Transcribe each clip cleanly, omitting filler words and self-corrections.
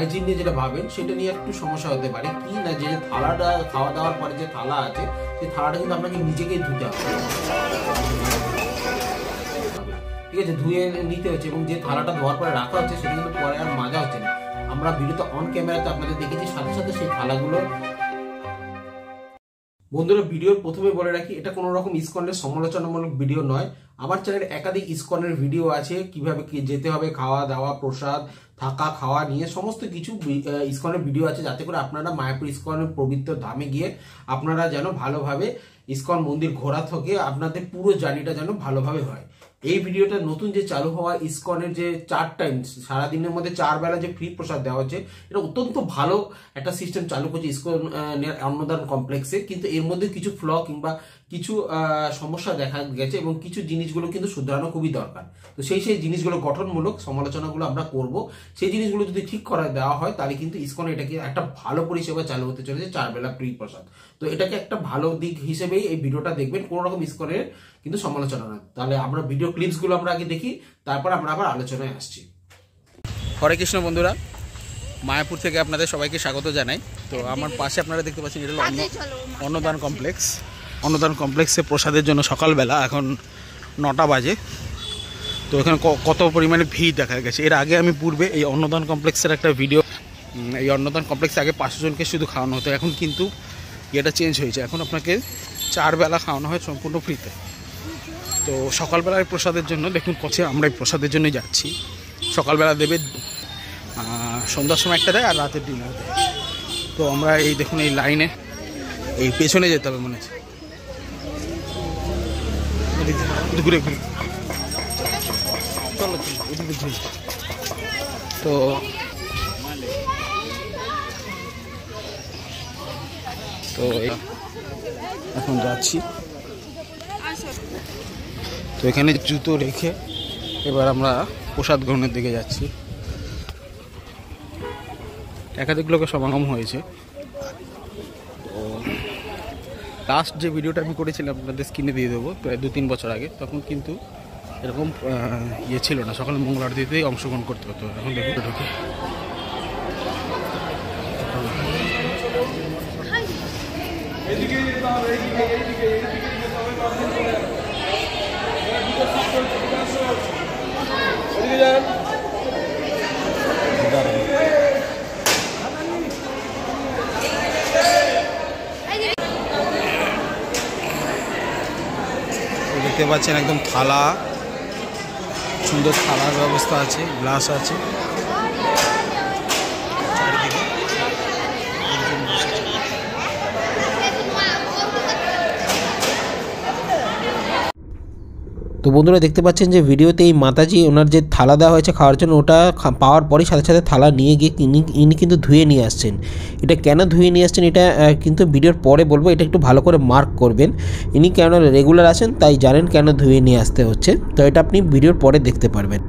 Hygiene নিয়ে যেটা ভাবেন সেটা নিয়ে একটু সমস্যা হতে পারে। কি না, যে থালাটা খাওয়া দাওয়ার পরে যে থালা আছে সেই থালাটা কিন্তু আপনাকে নিজেকেই ধুতে হবে, ঠিক আছে, ধুয়ে নিতে হচ্ছে। এবং যে থালাটা ধোয়ার পরে রাখা হচ্ছে সেটা কিন্তু পরে আর মাজা হচ্ছে না। আমরা ভিডিওতে অন ক্যামেরাতে আপনাদের দেখেছি, সাথে সাথে সেই থালাগুলো। বন্ধুরা, ভিডিওর প্রথমে বলে রাখি, এটা কোনো রকম ইসকনের সমালোচনামূলক ভিডিও নয়। আমার চ্যানেলে একাধিক ইসকনের ভিডিও আছে, কিভাবে কি যেতে হবে, খাওয়া দাওয়া, প্রসাদ, থাকা খাওয়া নিয়ে সমস্ত কিছু ইসকনের ভিডিও আছে, যাতে করে আপনারা মায়াপুর ইসকনের পবিত্র ধামে গিয়ে আপনারা যেন ভালোভাবে ইসকন মন্দির ঘোরা থেকে আপনাদের পুরো জার্নিটা যেন ভালোভাবে হয়। এই ভিডিওটা নতুন যে চালু হওয়া ইসকনের যে 4 টাইম সারাদিনের মধ্যে 4 বেলা যে ফ্রি প্রসাদ দেওয়া হচ্ছে, এটা অত্যন্ত ভালো একটা সিস্টেম চালু করছে ইসকনের অন্নদান কমপ্লেক্সে। কিন্তু এর মধ্যে কিছু ফ্ল কিংবা কিছু সমস্যা দেখা গেছে এবং কিছু জিনিসগুলো কিন্তু শুধরানো খুবই দরকার। তো সেই জিনিসগুলো গঠনমূলক সমালোচনাগুলো আমরা করব। সেই জিনিসগুলো যদি ঠিক করা দেওয়া হয় তাহলে কিন্তু ইসকন এটাকে একটা ভালো পরিষেবা চালু হতে চলেছে, 4 বেলা ফ্রি প্রসাদ। তো এটাকে একটা ভালো দিক হিসেবেই এই ভিডিওটা দেখবেন, কোনো রকম ইসকনের কিন্তু সমালোচনা নয়। তাহলে আমরা ভিডিও ক্লিপসগুলো আমরা আগে দেখি, তারপর আমরা আবার আলোচনায় আসছি। হরে কৃষ্ণ বন্ধুরা, মায়াপুর থেকে আপনাদের সবাইকে স্বাগত জানাই। তো আমার পাশে আপনারা দেখতে পাচ্ছেন এটা হলো অন্নদান কমপ্লেক্স। অন্নদান কমপ্লেক্সে প্রসাদের জন্য সকালবেলা এখন 9টা বাজে। তো এখানে কত পরিমাণে ভিড় দেখা গেছে। এর আগে আমি পূর্বে এই অন্নদান কমপ্লেক্সের একটা ভিডিও, এই অন্নদান কমপ্লেক্সে আগে 500 জনকে শুধু খাওয়ানো হতো, এখন কিন্তু এটা চেঞ্জ হয়েছে। এখন আপনাকে 4 বেলা খাওয়ানো হয় সম্পূর্ণ ফ্রিতে। তো সকালবেলার প্রসাদের জন্য দেখুন কছে আমরা এই প্রসাদের জন্যই যাচ্ছি। সকালবেলা দেবে, সন্ধ্যার সময় একটা দেয়, আর রাতের ডিনার দেয়। তো আমরা এই দেখুন এই লাইনে, এই পেছনে যেতে হবে মনে হচ্ছে, ঘুরে ঘুরে চলো তো তো এখন যাচ্ছি। তো এখানে জুতো রেখে এবার আমরা প্রসাদ গ্রহণের দিকে যাচ্ছি। একাধিক লোকের সমাগম হয়েছে। তো লাস্ট যে ভিডিওটা আমি করেছিলাম আপনাদের স্ক্রিনে দিয়ে দেবো, প্রায় 2-3 বছর আগে, তখন কিন্তু এরকম ইয়ে ছিল না, সকালে মঙ্গল আরতিতেই অংশগ্রহণ করতে হতো। এখন দেখুন ঢুকে দেখতে পাচ্ছেন একদম থালা, সুন্দর থালার ব্যবস্থা আছে, গ্লাস আছে। তো বন্ধুরা দেখতে পাচ্ছেন যে ভিডিওতে এই মাতাজি ওনার যে থালা দেওয়া হয়েছে খাওয়ার জন্য, ওটা পাওয়ার পরই সাথে সাথে থালা নিয়ে গিয়ে ইনি কিন্তু ধুয়ে নিয়ে আসছেন। এটা কেন ধুয়ে নিয়ে আসছেন এটা কিন্তু ভিডিওর পরে বলবো, এটা একটু ভালো করে মার্ক করবেন। ইনি কেন রেগুলার আসেন তাই জানেন কেন ধুয়ে নিয়ে আসতে হচ্ছে। তো এটা আপনি ভিডিওর পরে দেখতে পারবেন।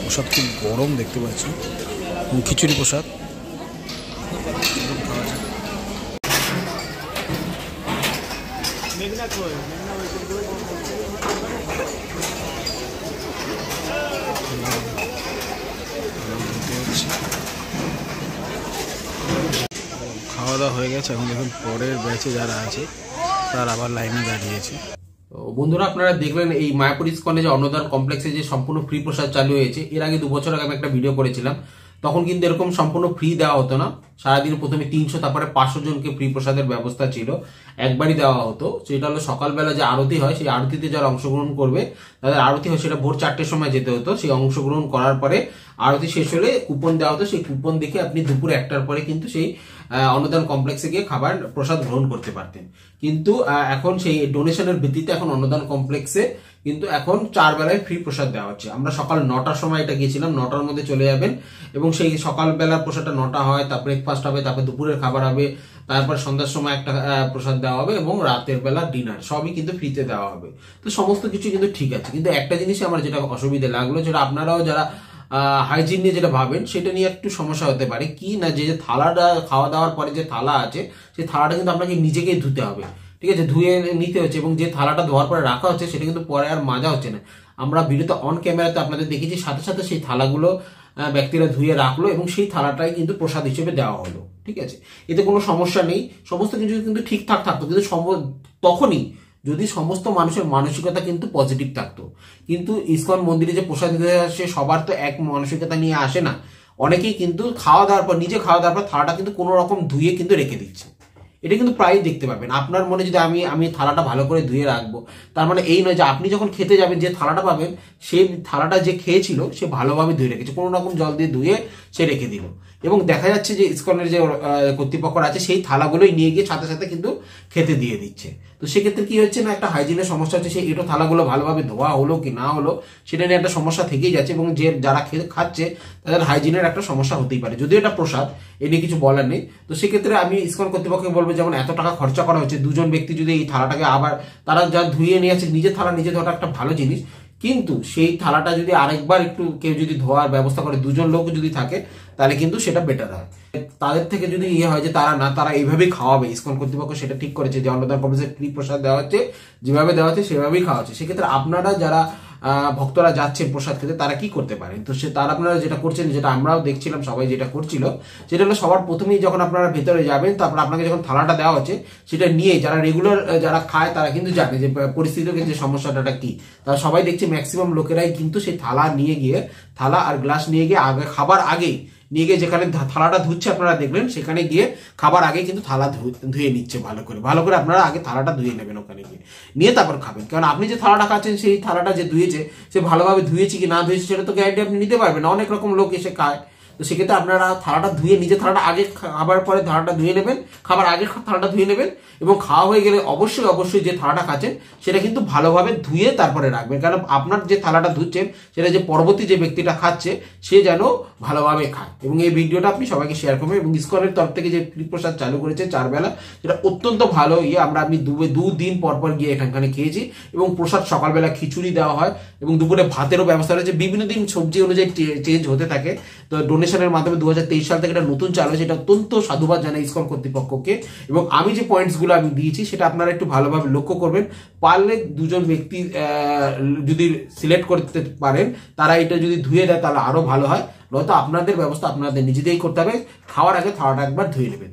প্রসাদ খুব গরম দেখতে পাচ্ছি, খিচুড়ি প্রসাদ। খাওয়া দাওয়া হয়ে গেছে, এখন দেখুন পরের ব্যাচে যারা আছে তারা আবার লাইনে দাঁড়িয়েছে। তো বন্ধুরা, আপনারা দেখলেন এই মায়াপুর ইসকনে যে অন্নদান কমপ্লেক্সে যে সম্পূর্ণ ফ্রি প্রসাদ চালু হয়েছে। এর আগে 2 বছর আগে আমি একটা ভিডিও করেছিলাম, তখন কিন্তু এরকম সম্পূর্ণ ফ্রি দেওয়া হতো না। সারাদিন প্রথমে 300, তারপরে 500 জনকে ফ্রি প্রসাদের ব্যবস্থা ছিল, একবারই দেওয়া হতো। সেটা হলো সকালবেলা যে আরতি হয়, সেই আরতিতে যারা অংশগ্রহণ করবে তাদের আরতি হয় সেটা ভোর 4টের সময় যেতে হতো। সেই অংশগ্রহণ করার পরে আরতি শেষ হলে কুপন দেওয়া হতো, সেই কুপন দেখে আপনি দুপুর 1টার পরে কিন্তু সেই অন্নদান কমপ্লেক্সে গিয়ে খাবার প্রসাদ গ্রহণ করতে পারতেন। কিন্তু এখন সেই ডোনেশনের ভিত্তিতে এখন অন্নদান কমপ্লেক্সে কিন্তু এখন 4 বেলায় ফ্রি প্রসাদ দেওয়া হচ্ছে। আমরা সকাল 9টার সময় এটা গিয়েছিলাম, 9টার মধ্যে চলে যাবেন এবং সেই সকালবেলার প্রসাদটা 9টা হয়, তারপর ব্রেকফাস্ট হবে, তারপর দুপুরের খাবার হবে, তারপর সন্ধ্যার সময় একটা প্রসাদ দেওয়া হবে এবং রাতের বেলা ডিনার, সবই কিন্তু ফ্রিতে দেওয়া হবে। তো সমস্ত কিছু কিন্তু ঠিক আছে, কিন্তু একটা জিনিসে আমার যেটা অসুবিধা লাগলো, যেটা আপনারাও যারা হাইজিন নিয়ে যেটা ভাবেন সেটা নিয়ে একটু সমস্যা হতে পারে। কি না, যে থালাটা খাওয়া দাওয়ার পরে যে থালা আছে, সেই থালাটা কিন্তু আপনাকে নিজেকেই ধুতে হবে, ঠিক আছে, ধুয়ে নিতে হচ্ছে। এবং যে থালাটা ধোয়ার পরে রাখা হচ্ছে সেটা কিন্তু পরে আর মাজা হচ্ছে না। আমরা ভিডিওতে অন ক্যামেরাতে আপনাদের দেখেছি, সাথে সাথে সেই থালাগুলো ব্যক্তিরা ধুয়ে রাখলো এবং সেই থালাটাই কিন্তু প্রসাদ হিসেবে দেওয়া হলো, ঠিক আছে। এতে কোনো সমস্যা নেই, সমস্ত কিছু কিন্তু ঠিকঠাক থাকতো, কিন্তু তখনই যদি সমস্ত মানুষের মানসিকতা কিন্তু পজিটিভ থাকতো। কিন্তু ইসকন মন্দিরে যে প্রসাদ দিতে আসে সবার তো এক মানসিকতা নিয়ে আসে না। অনেকেই কিন্তু খাওয়া দাওয়ার পর, নিজে খাওয়া দাওয়ার পর থালাটা কিন্তু কোনো রকম ধুয়ে কিন্তু রেখে দিচ্ছে। এটা কিন্তু প্রায়ই দেখতে পাবেন। আপনার মনে যদি আমি থালাটা ভালো করে ধুয়ে রাখবো, তার মানে এই নয় যে আপনি যখন খেতে যাবেন যে থালাটা পাবেন, সেই থালাটা যে খেয়েছিল সে ভালোভাবে ধুয়ে রেখেছে, কোনো রকম জল দিয়ে ধুয়ে সে রেখে দিল। এবং দেখা যাচ্ছে যে ইসকনের যে কর্তৃপক্ষরা আছে সেই থালাগুলোই নিয়ে গিয়ে সাথে সাথে কিন্তু খেতে দিয়ে দিচ্ছে। তো সেক্ষেত্রে কি হচ্ছে না, একটা হাইজিনের সমস্যা হচ্ছে। সেই এটো থালাগুলো ভালোভাবে ধোয়া হলো কি না হলো সেটা নিয়ে একটা সমস্যা থেকেই যাচ্ছে, এবং যে যারা খাচ্ছে তাদের হাইজিনের একটা সমস্যা হতেই পারে। যদিও এটা প্রসাদ, এ নিয়ে কিছু বলার নেই। তো সেক্ষেত্রে আমি ইসকন কর্তৃপক্ষকে বলবো, যেমন এত টাকা খরচা করা হচ্ছে, 2জন ব্যক্তি যদি এই থালাটাকে আবার তারা যা ধুয়ে নিয়ে আসে, নিজের থালা নিজে ধোয়াটা একটা ভালো জিনিস, কিন্তু সেই থালাটা যদি আরেকবার একটু কেউ যদি ধোয়ার ব্যবস্থা করে, 2জন লোক যদি থাকে, তাহলে কিন্তু সেটা বেটার হয়। তাদের থেকে যদি হয় যে তারা এইভাবেই খাওয়াবে, ইসকন কর্তৃপক্ষ সেটা ঠিক করেছে যে অন্নদান কমপ্লেক্সে ফ্রি প্রসাদ দেওয়া হচ্ছে, যেভাবে দেওয়া হচ্ছে সেভাবেই খাওয়া হচ্ছে। সেক্ষেত্রে আপনারা যারা ভক্তরা যাচ্ছেন প্রসাদ খেতে, তারা কি করতে পারেন? তো তারা আপনারা যেটা করছেন, যেটা আমরাও দেখছিলাম সবাই যেটা করছিল, সেটা হলো সবার প্রথমেই যখন আপনারা ভেতরে যাবেন, তারপর আপনাকে যখন থালাটা দেওয়া হচ্ছে সেটা নিয়ে যারা রেগুলার যারা খায় তারা কিন্তু জানে যে পরিস্থিতির যে সমস্যাটা কি। তারা সবাই দেখছে ম্যাক্সিমাম লোকেরাই কিন্তু সেই থালা নিয়ে গিয়ে, থালা আর গ্লাস নিয়ে গিয়ে আগে খাবার আগেই নিয়ে গিয়ে যেখানে থালাটা ধুচ্ছে আপনারা দেখলেন, সেখানে গিয়ে খাবার আগে কিন্তু থালা ধুয়ে নিচ্ছে ভালো করে। আপনারা আগে থালাটা ধুয়ে নেবেন ওখানে গিয়ে, নিয়ে তারপর খাবেন। কারণ আপনি যে থালাটা খাচ্ছেন, সেই থালাটা যে ধুয়েছে সে ভালোভাবে ধুয়েছে কি না ধুয়েছে সেটা তো গ্যারান্টি আপনি নিতে পারবেন না। অনেক রকম লোক এসে খায়। তো সেক্ষেত্রে আপনারা থালাটা ধুয়ে, নিজের থালাটা আগে খাবার পরে থালাটা ধুয়ে নেবেন, খাবার আগে থালাটা ধুয়ে নেবেন, এবং খাওয়া হয়ে গেলে অবশ্যই যে থালাটা খাচ্ছেন সেটা কিন্তু ভালোভাবে ধুয়ে তারপরে রাখবেন। কারণ আপনার যে থালাটা ধুচ্ছেন সেটা যে পরবর্তী যে ব্যক্তিটা খাচ্ছে সে যেন ভালোভাবে খায়। এবং এই ভিডিওটা আপনি সবাইকে শেয়ার করবেন। এবং ইসকনের তরফ থেকে যে ফ্রি প্রসাদ চালু করেছে 4 বেলা, সেটা অত্যন্ত ভালো। আমি 2 দিন পর গিয়ে এখানে খেয়েছি, এবং প্রসাদ সকালবেলা খিচুড়ি দেওয়া হয় এবং দুপুরে ভাতেরও ব্যবস্থা রয়েছে। বিভিন্ন দিন সবজি অনুযায়ী চেঞ্জ হতে থাকে। তো ডোনেশনের মাধ্যমে 2023 সাল থেকে এটা নতুন চালু হয়েছে, এটা অত্যন্ত সাধুবাদ জানাই ইসকন কর্তৃপক্ষকে। এবং আমি যে পয়েন্টসগুলো আমি দিয়েছি সেটা আপনারা একটু ভালোভাবে লক্ষ্য করবেন। পারলে 2জন ব্যক্তি যদি সিলেক্ট করতে পারেন, তারা এটা যদি ধুয়ে দেয় তাহলে আরো ভালো হয়। নয়তো আপনাদের ব্যবস্থা আপনাদের নিজেদেরই করতে হবে, খাওয়ার আগে থালাটা একবার ধুয়ে নেবেন।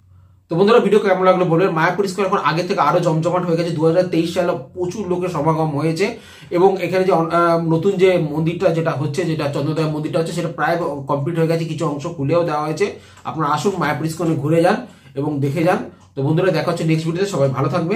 তো বন্ধুরা, ভিডিও কেমন লাগলো বলবেন। মায়াপুর ইসকন এখন আগে থেকে আরো জমজমাট হয়ে গেছে। 2023 সালে প্রচুর লোকের সমাগম হয়েছে, এবং এখানে যে নতুন যে মন্দিরটা যেটা হচ্ছে, যেটা চন্দ্রোদয় মন্দিরটা হচ্ছে, সেটা প্রায় কমপ্লিট হয়ে গেছে, কিছু অংশ খুলেও দেওয়া হয়েছে। আপনারা আসুন মায়াপুর ইসকনে ঘুরে যান এবং দেখে যান। তো বন্ধুরা, দেখা হচ্ছে নেক্সট ভিডিওতে। সবাই ভালো থাকবে।